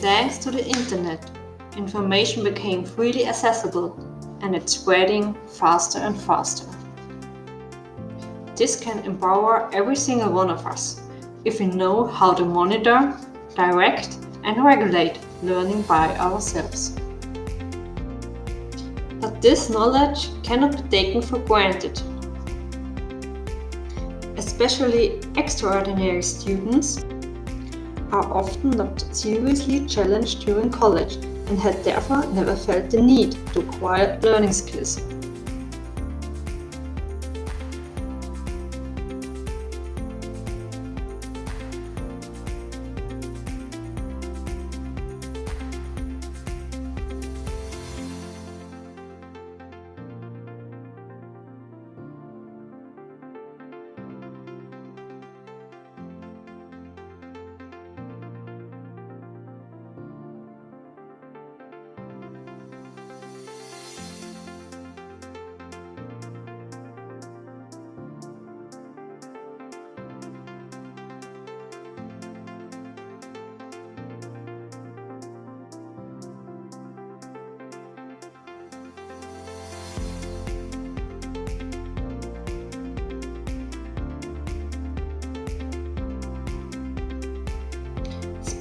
Thanks to the internet, information became freely accessible and it's spreading faster and faster. This can empower every single one of us if we know how to monitor, direct, and regulate learning by ourselves. But this knowledge cannot be taken for granted. Especially extraordinary students are often not seriously challenged during college and had therefore never felt the need to acquire learning skills.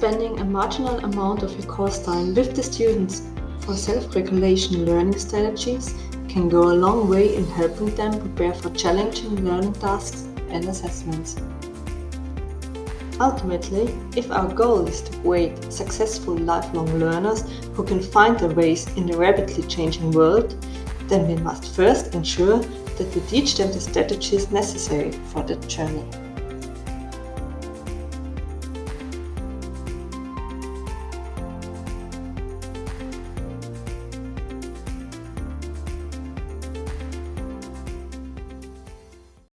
Spending a marginal amount of your course time with the students for self-regulation learning strategies can go a long way in helping them prepare for challenging learning tasks and assessments. Ultimately, if our goal is to create successful lifelong learners who can find their ways in the rapidly changing world, then we must first ensure that we teach them the strategies necessary for that journey.